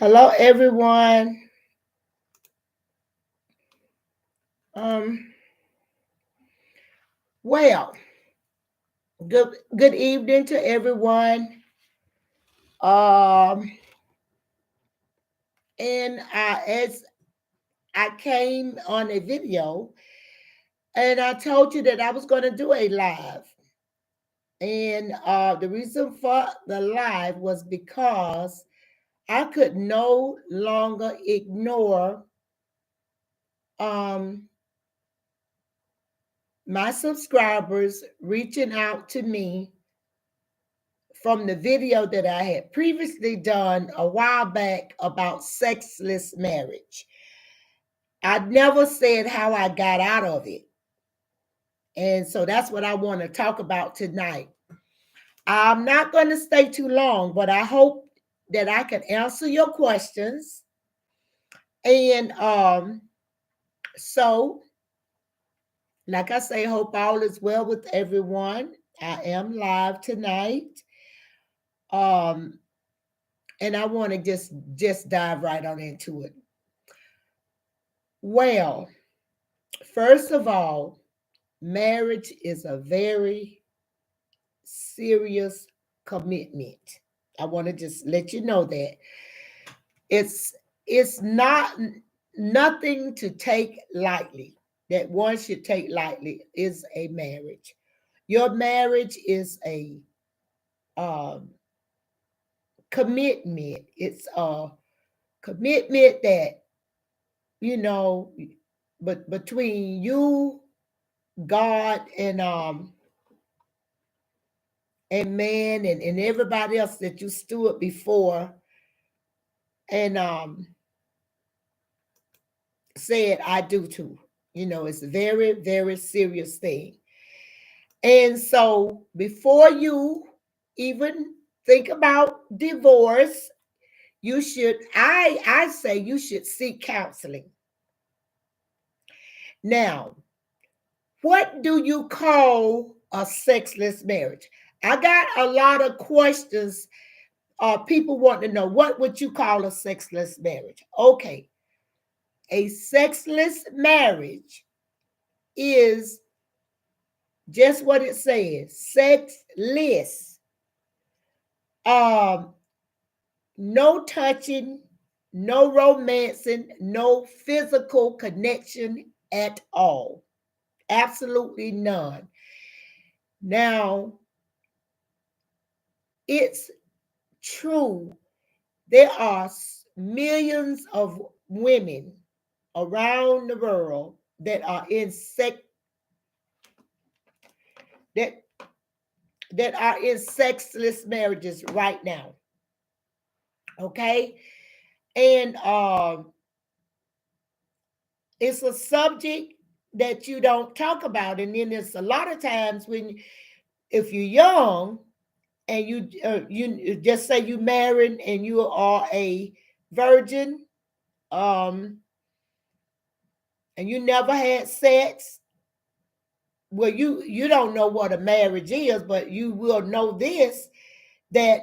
Hello, everyone. Um, well, good evening to everyone. Um, and as I came on a video, and I told you that I was going to do a live, and the reason for the live was because I could no longer ignore um my subscribers reaching out to me from the video that I had previously done a while back about sexless marriage. I never said how I got out of it. And so that's what I want to talk about tonight. I'm not going to stay too long, but I hope that I can answer your questions. And so, like I say, hope all is well with everyone. I am live tonight. Um, and I want to just dive right on into it. Well, first of all, marriage is a very serious commitment. I want to just let you know that it's it's not nothing to take lightly. That one should take lightly is a marriage. Your marriage is a um, commitment. It's a commitment that you know, but between you, God, and man and everybody else that you stood before and said I do too. It's a very, very serious thing. And so before you even think about divorce, you should I say you should seek counseling. Now, what do you call a sexless marriage? I got a lot of questions. People want to know, what would you call a sexless marriage? Okay, a sexless marriage is just what it says, sexless. Um, no touching, no romancing, no physical connection at all. Absolutely none. Now, it's true. There are millions of women around the world that are that that are in sexless marriages right now. Okay, and it's a subject that you don't talk about, and then there's a lot of times when if you're young and you just say you married and you are a virgin, um, and you never had sex. Well, you don't know what a marriage is, but you will know this, that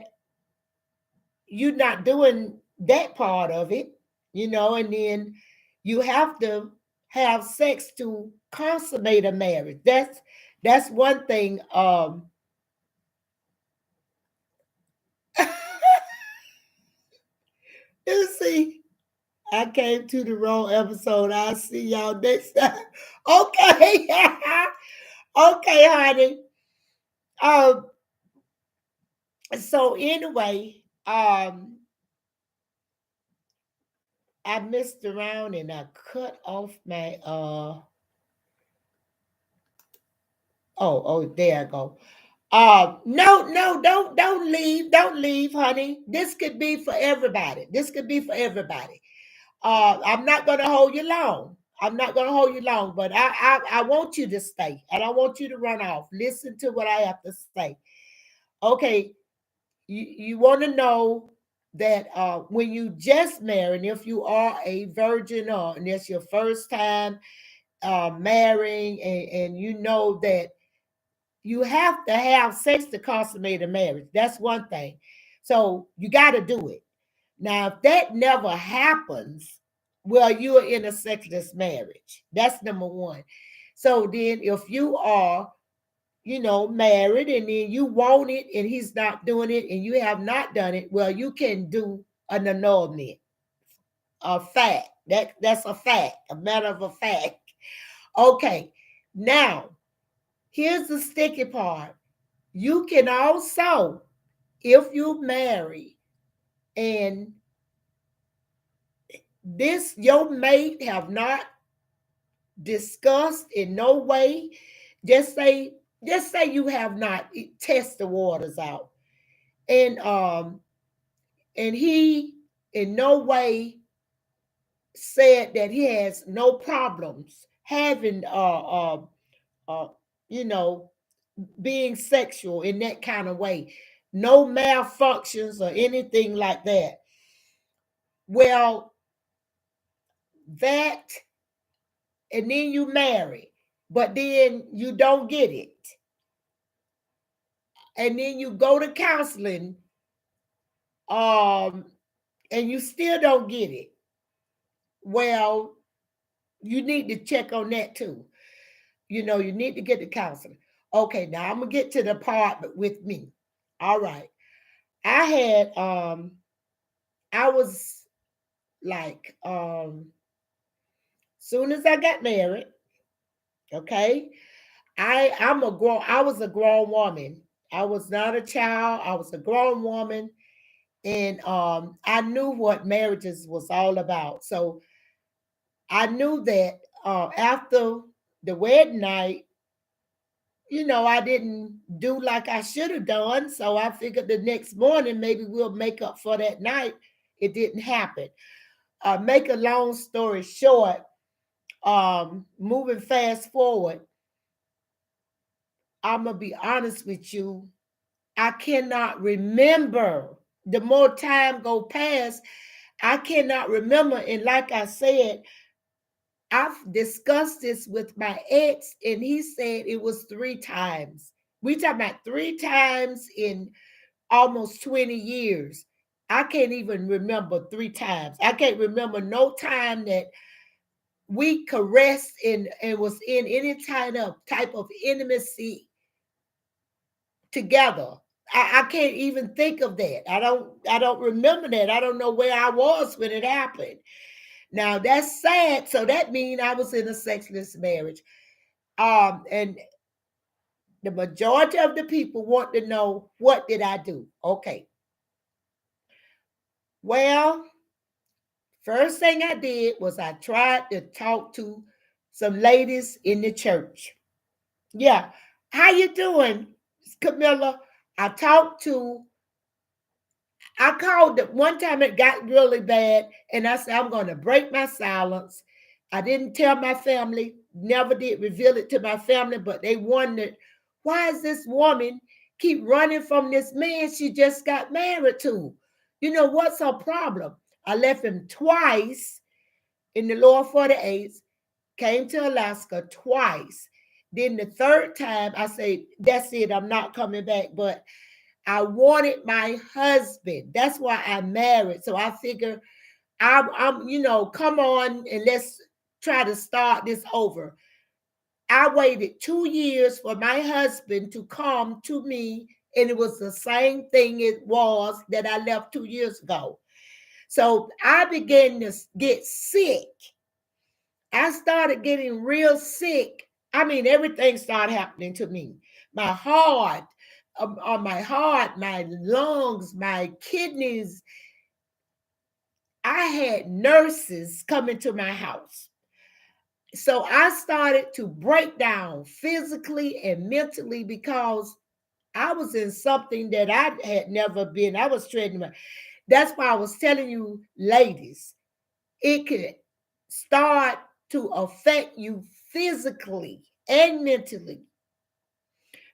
you're not doing that part of it, and then you have to have sex to consummate a marriage. That's one thing. You see, I came to the wrong episode. I'll see y'all next time. Okay. Okay, honey. Um, so anyway, I messed around and I cut off my oh, there I go. No, don't leave, honey. This could be for everybody. This could be for everybody. I'm not gonna hold you long. I'm not gonna hold you long, but I want you to stay. I don't want you to run off. Listen to what I have to say. Okay, you want to know that when you just married, if you are a virgin or and it's your first time marrying, and you know that you have to have sex to consummate a marriage. That's one thing. So you got to do it. Now, if that never happens, well, you're in a sexless marriage. That's number one. So then if you are, married and then you want it and he's not doing it and you have not done it, well, you can do an annulment, a fact. That's a fact, a matter of a fact. Okay. Now, here's the sticky part. You can also, if you marry and this your mate have not discussed in no way, just say you have not test the waters out, and he in no way said that he has no problems having uh you know being sexual in that kind of way, no malfunctions or anything like that. Well, that, and then you marry, but then you don't get it, and then you go to counseling, um and you still don't get it. Well, you need to check on that too. You need to get the counseling. Okay, now I'm gonna get to the part with me. All right. I had I was like soon as I got married, okay, I was a grown woman. I was not a child, I was a grown woman, and I knew what marriages was all about. So I knew that after the wedding night, I didn't do like I should have done. So I figured the next morning maybe we'll make up for that night. It didn't happen. Make a long story short, moving fast forward, I'm gonna be honest with you. I cannot remember. The more time go past, I cannot remember. And like I said, I've discussed this with my ex, and he said it was 3 times. We talking about 3 times in almost 20 years. I can't even remember 3 times. I can't remember no time that we caressed and was in any type of intimacy together. I can't even think of that. I don't remember that. I don't know where I was when it happened. Now that's sad. So that means I was in a sexless marriage. And the majority of the people want to know, what did I do? Okay. Well, first thing I did was I tried to talk to some ladies in the church. Yeah. How you doing, Camilla? I talked to I called it one time, it got really bad, and I said, I'm going to break my silence. I didn't tell my family, never did reveal it to my family, but they wondered, why is this woman keep running from this man she just got married to? What's her problem? I left him twice in the lower 48s, came to Alaska twice. Then the third time, I said, that's it, I'm not coming back. But I wanted my husband. That's why I married. So I figure I'm come on and let's try to start this over. I waited 2 years for my husband to come to me, and it was the same thing it was that I left 2 years ago. So I began to get sick. I started getting real sick. I mean, everything started happening to me. My heart, on my heart, my lungs, my kidneys. I had nurses coming to my house. So I started to break down physically and mentally because I was in something that I had never been. I was treading. That's why I was telling you, ladies, it could start to affect you physically and mentally.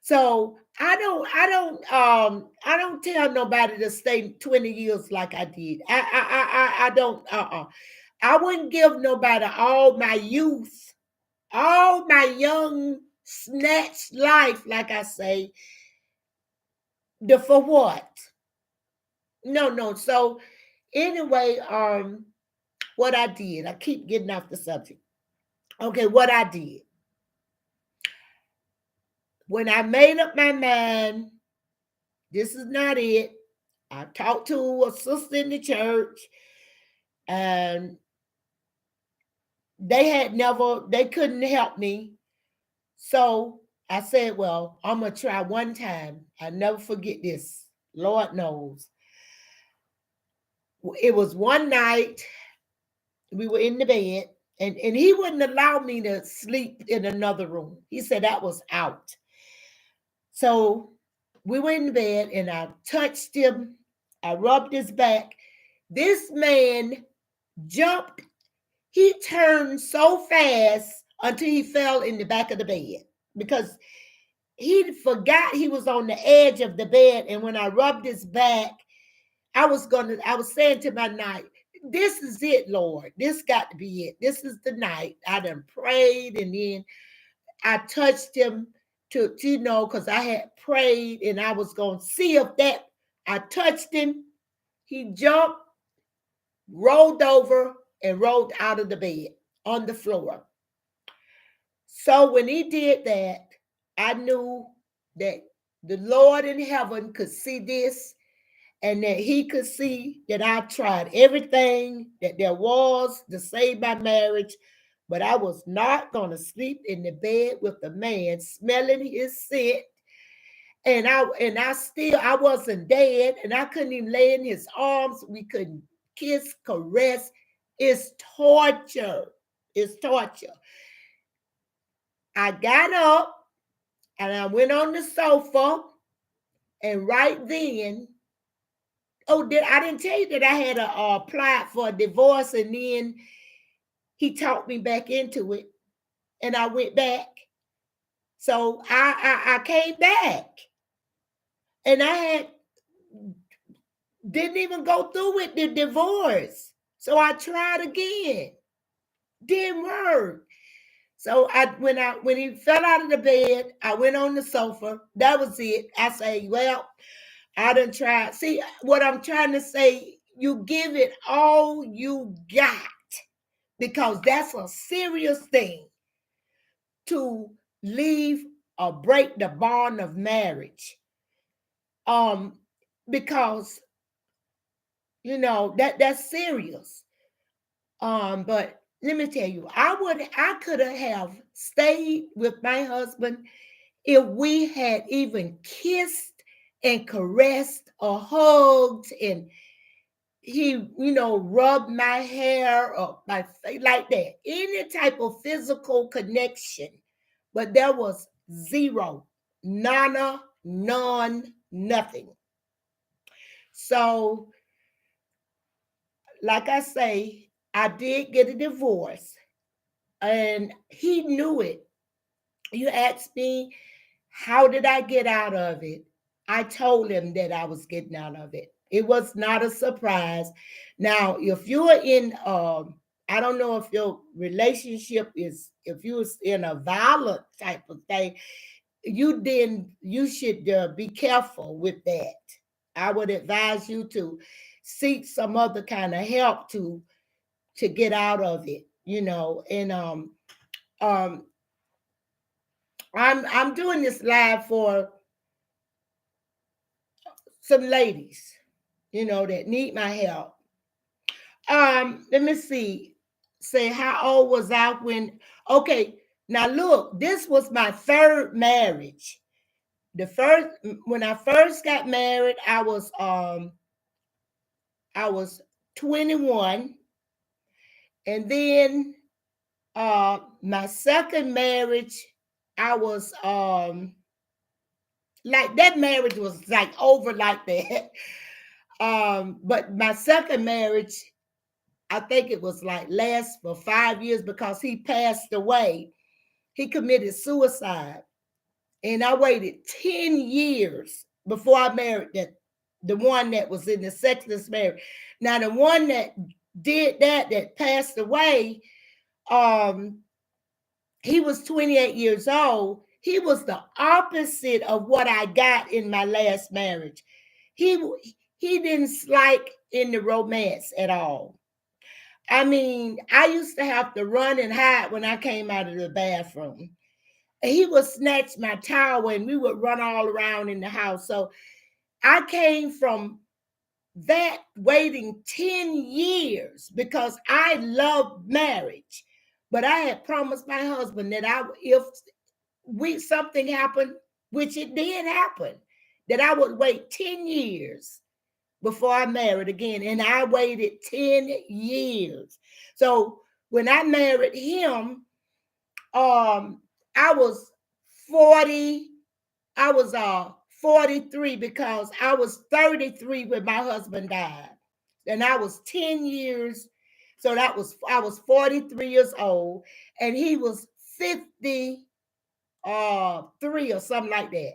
So I don't tell nobody to stay 20 years like I did. I don't I wouldn't give nobody all my youth, all my young snatched life, like I say, for what? No. So Anyway, what I did, I keep getting off the subject. Okay, what I did. When I made up my mind, this is not it. I talked to a sister in the church, and they couldn't help me. So I said, well, I'm going to try one time. I'll never forget this. Lord knows. It was one night, we were in the bed, and he wouldn't allow me to sleep in another room. He said that was out. So we were in the bed, and I touched him. I rubbed his back. This man jumped. He turned so fast until he fell in the back of the bed because he forgot he was on the edge of the bed. And when I rubbed his back, I was saying to my night, this is it, Lord. This got to be it. This is the night. I done prayed, and then I touched him to because I had prayed, and I was going to see if that, I touched him. He jumped, rolled over, and rolled out of the bed on the floor. So when he did that, I knew that the Lord in heaven could see this, and that he could see that I tried everything that there was to save my marriage, but I was not going to sleep in the bed with the man smelling his scent. And I wasn't dead, and I couldn't even lay in his arms. We couldn't kiss, caress. It's torture. It's torture. I got up and I went on the sofa, and right then, I didn't tell you that I had applied for a divorce, and then he talked me back into it, and I went back. So I came back, and I didn't even go through with the divorce. So I tried again. Didn't work. So when he fell out of the bed, I went on the sofa. That was it. I say, well, I done tried. See, what I'm trying to say, you give it all you got, because that's a serious thing to leave or break the bond of marriage. Because that's serious. But let me tell you, I could have stayed with my husband if we had even kissed and caressed or hugged, and he, rubbed my hair or my face like that. Any type of physical connection, but there was zero, none, nothing. So, like I say, I did get a divorce, and he knew it. You asked me, how did I get out of it? I told him that I was getting out of it. It was not a surprise. Now, if you're in, I don't know if your relationship is, if you're in a violent type of thing, you should be careful with that. I would advise you to seek some other kind of help to get out of it, and I'm doing this live for some ladies, that need my help. Let me see. Say, how old was I when? Okay, now look, this was my third marriage. When I first got married, I was 21, and then my second marriage, I was like, that marriage was like over like that. But my second marriage, I think it was like last for 5 years because he passed away. He committed suicide. And I waited 10 years before I married the one that was in the sexless marriage. Now, the one that did that passed away, he was 28 years old. He was the opposite of what I got in my last marriage. He he didn't like in the romance at all. I mean, I used to have to run and hide when I came out of the bathroom. He would snatch my towel and we would run all around in the house. So I came from that waiting 10 years because I loved marriage. But I had promised my husband that if something happened, which it did happen, that I would wait 10 years before I married again. And I waited 10 years. So when I married him, I was 40, I was 43 because I was 33 when my husband died. And I was 10 years. So I was 43 years old and he was 53 or something like that.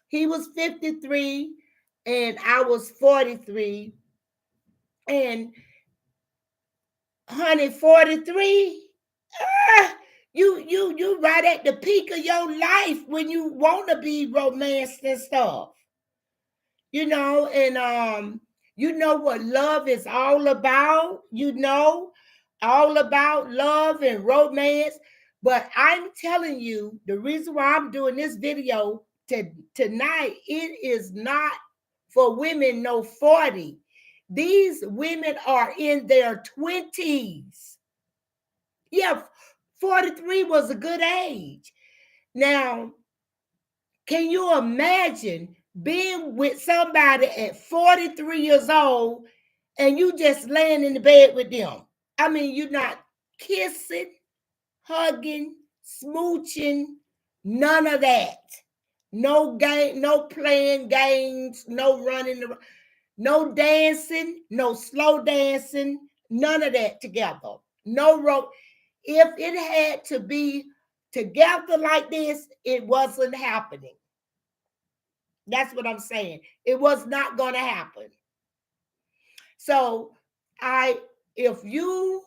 He was 53 and I was 43. And honey, 43. You right at the peak of your life when you want to be romanced and stuff. And you know what love is all about, all about love and romance. But I'm telling you, the reason why I'm doing this video tonight, it is not for women no 40. These women are in their 20s. Yeah, 43 was a good age. Now, can you imagine being with somebody at 43 years old and you just laying in the bed with them? I mean, you're not kissing, hugging, smooching, none of that. No game, no playing games, no running, no dancing, no slow dancing, none of that together. No rope. If it had to be together like this, it wasn't happening. That's what I'm saying. It was not going to happen. So if you,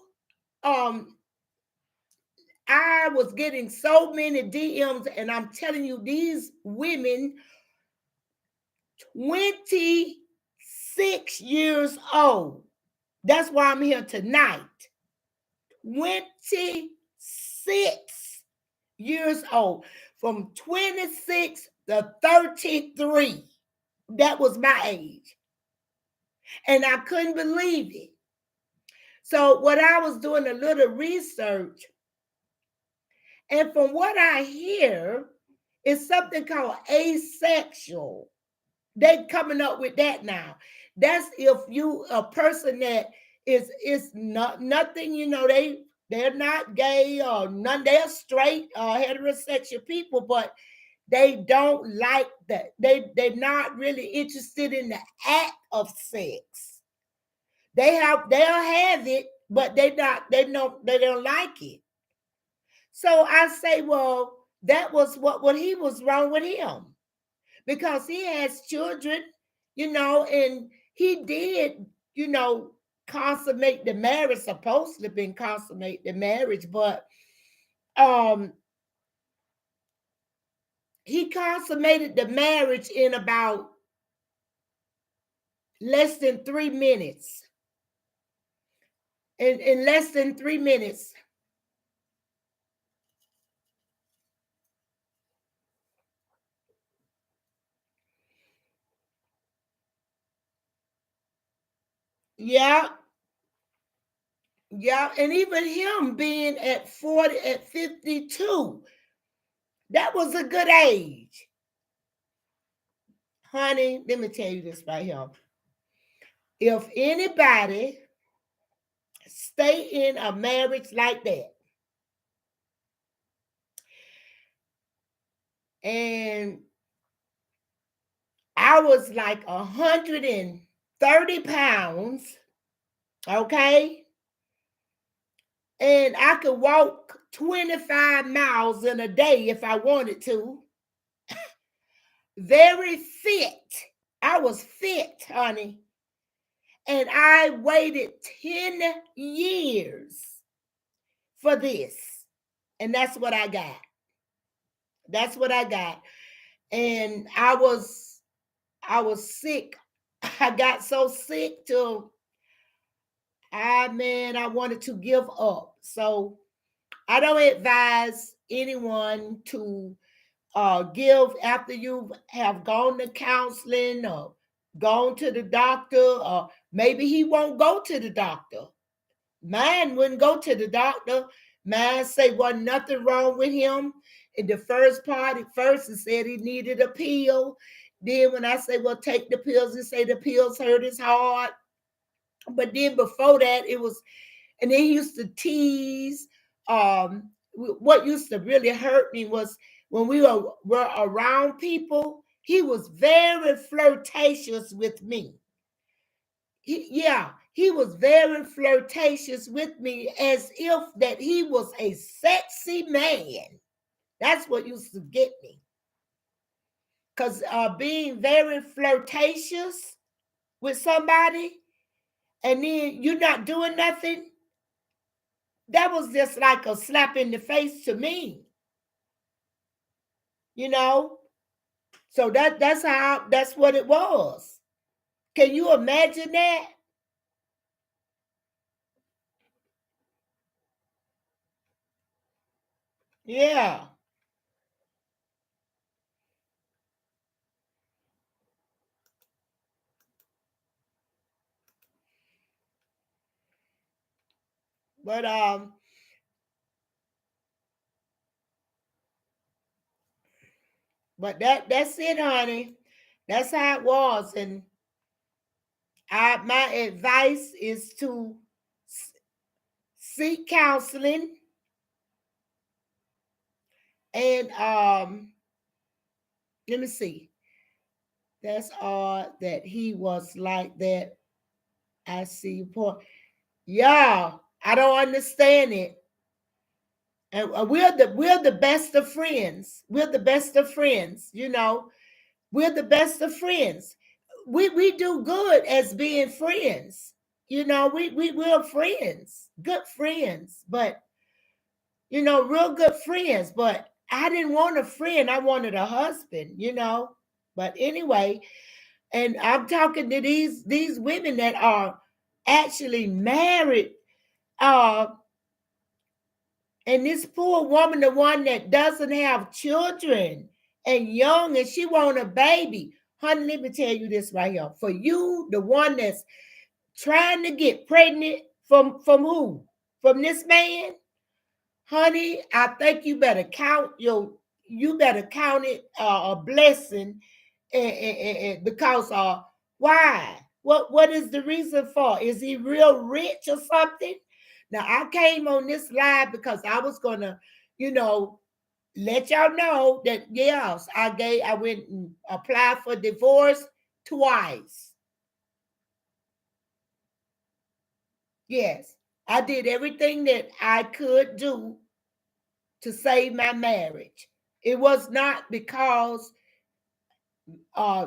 I was getting so many DMs, and I'm telling you, these women, 26 years old. That's why I'm here tonight. 26 years old. From 26 to 33. That was my age. And I couldn't believe it. So what I was doing a little research, and from what I hear, it's something called asexual. They coming up with that now. That's if you a person that is not nothing, they're not gay or none, they're straight heterosexual people, but they don't like that. They're not really interested in the act of sex. They'll have it, but they don't like it. So I say, well, that was what he was wrong with him. Because he has children, and he did, consummate the marriage, supposedly been consummate the marriage, but he consummated the marriage in about less than 3 minutes. In less than 3 minutes. Yeah. Yeah. And even him being at 52, that was a good age. Honey, let me tell you this right here. If anybody stay in a marriage like that, and I was like 130 pounds, okay? And I could walk 25 miles in a day if I wanted to. Very fit. I was fit, honey. And I waited 10 years for this. And that's what I got. That's what I got. And I was sick. I got so sick to I wanted to give up. So I don't advise anyone to give after you have gone to counseling or gone to the doctor, or maybe he won't go to the doctor. Mine wouldn't go to the doctor. Mine say wasn't nothing wrong with him. In the first part, at first he said he needed a pill. Then when I say, well, take the pills, he say the pills hurt his heart. But then before that, it was, and then he used to tease. What used to really hurt me was when we were around people, he was very flirtatious with me. He was very flirtatious with me as if that he was a sexy man. That's what used to get me. Because being very flirtatious with somebody and then you're not doing nothing, that was just like a slap in the face to me. You know? So that's what it was. Can you imagine that? Yeah. But that's it, honey. That's how it was. And my advice is to seek counseling and let me see. That's all that he was like that. I see your point. Yeah, I don't understand it. And we're the best of friends. We're the best of friends, you know. We're the best of friends. We do good as being friends. You know, we're friends, good friends, but you know, real good friends. But I didn't want a friend, I wanted a husband, you know. But anyway, and I'm talking to these women that are actually married. Uh and this poor woman, the one that doesn't have children and young, and she want a baby. Honey, let me tell you this right here. For you, the one that's trying to get pregnant from who? From this man? Honey, I think you better count it a blessing because why? What is the reason for? Is he real rich or something? Now I came on this live because I was gonna, you know, let y'all know that yes, I went and applied for divorce twice. Yes, I did everything that I could do to save my marriage. It was not because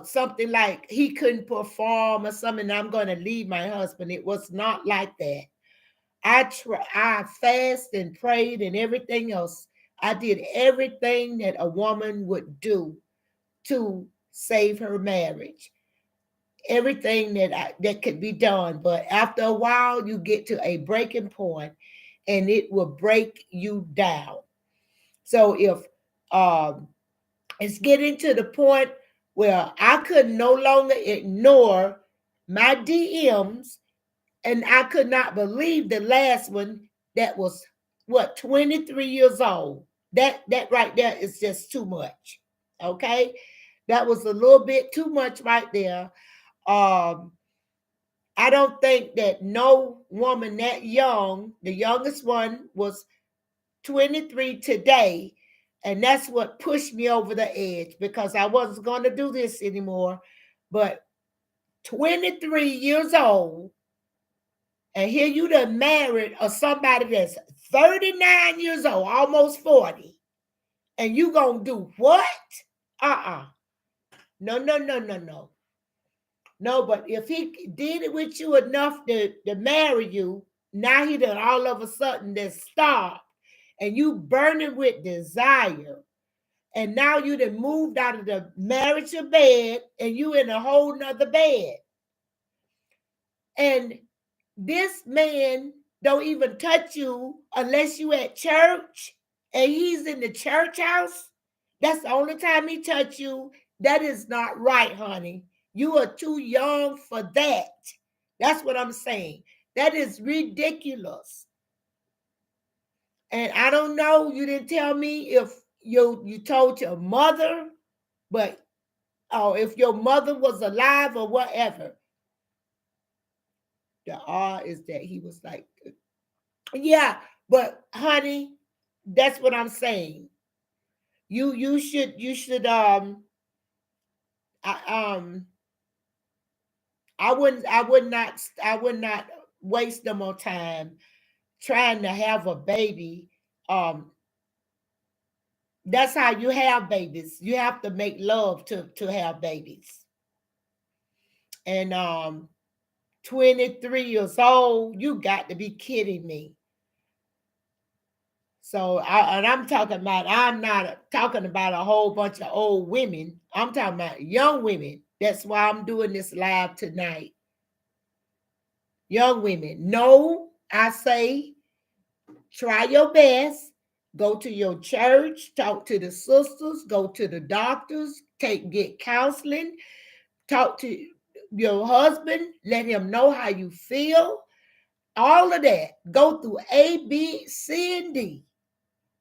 something like he couldn't perform or something, I'm going to leave my husband. It was not like that. I fasted and prayed and everything else. I did everything that a woman would do to save her marriage. Everything that could be done, but after a while you get to a breaking point and it will break you down. So if um it's getting to the point where I could no longer ignore my DMs, and I could not believe the last one that was what 23 years old. That right there is just too much. Okay, that was a little bit too much right there. Um, I don't think that no woman that young, the youngest one was 23 today. And that's what pushed me over the edge because I wasn't going to do this anymore. But 23 years old, and here you done married or somebody that's 39 years old, almost 40, and you gonna do what? Uh-uh. No, no, no, no, no. No, but if he did it with you enough to marry you, now he done all of a sudden just stop and you burning with desire. And now you done moved out of the marriage bed and you in a whole nother bed. And this man don't even touch you unless you at church and he's in the church house. That's the only time he touch you. That is not right, honey. You are too young for that. That's what I'm saying. That is ridiculous. And I don't know, you didn't tell me if you told your mother, but if your mother was alive or whatever. The R is that he was like, yeah, but honey, that's what I'm saying. You should I, I would not waste no more time trying to have a baby. Um, that's how you have babies. You have to make love to have babies. And 23 years old, you got to be kidding me. So I'm talking about, I'm not talking about a whole bunch of old women. I'm talking about young women. That's why I'm doing this live tonight. Young women. No, I say try your best. Go to your church, talk to the sisters, go to the doctors, get counseling, talk to your husband, let him know how you feel. All of that. Go through A, B, C, and D.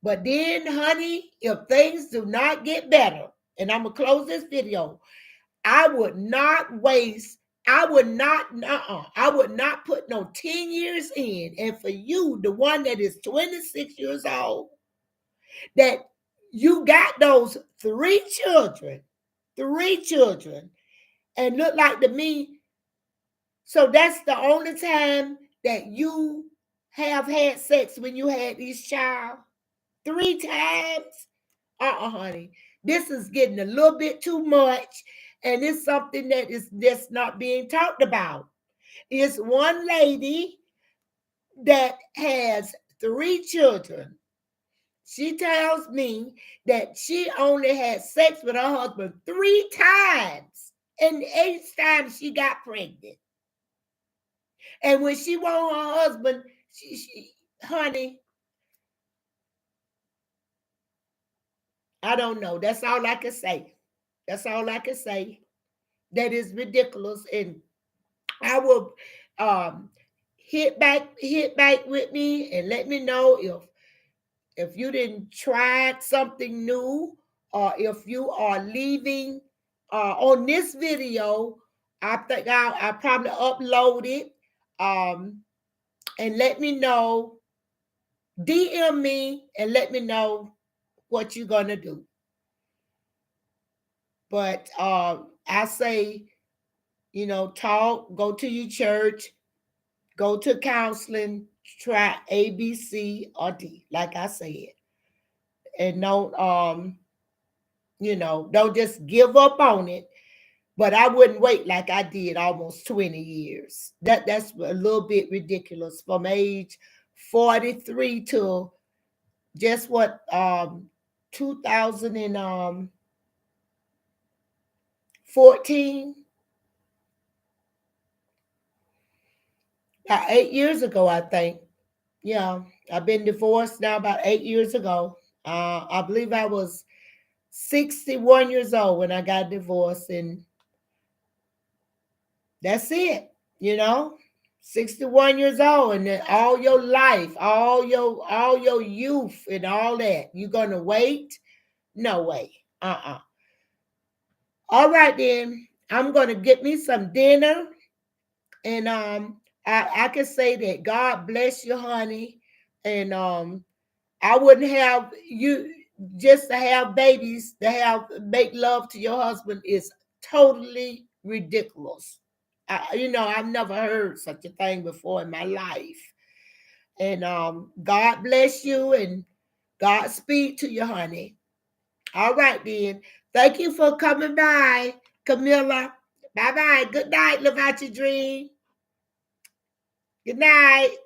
But then, honey, if things do not get better, and I'm going to close this video, I would not put no 10 years in. And for you, the one that is 26 years old, that you got those three children, and look like to me, so that's the only time that you have had sex when you had this child? 3 times? Honey. This is getting a little bit too much, and it's something that is just not being talked about. It's one lady that has 3 children. She tells me that she only had sex with her husband 3 times, and each time she got pregnant. And when she want her husband, honey, I don't know. That's all I can say. That's all I can say. That is ridiculous. And I will hit back with me and let me know if you didn't try something new, or if you are leaving on this video. I think I probably upload it, and let me know. DM me and let me know what you're gonna do. But I say, talk, go to your church, go to counseling, try A, B, C, or D, like I said. And don't just give up on it. But I wouldn't wait like I did almost 20 years. That's a little bit ridiculous, from age 43 to just what 2014, 8 years ago, I think. Yeah, I've been divorced now about 8 years ago. I believe I was 61 years old when I got divorced, and that's it. 61 years old, and then all your life, all your youth, and all that, you're gonna wait? No way. All right, then. I'm gonna get me some dinner, and I can say that God bless you, honey, and I wouldn't have you just to have babies, make love to your husband is totally ridiculous. I've never heard such a thing before in my life. And God bless you, and God speed to you, honey. All right, then. Thank you for coming by, Camilla. Bye-bye. Good night. Live out your dream. Good night.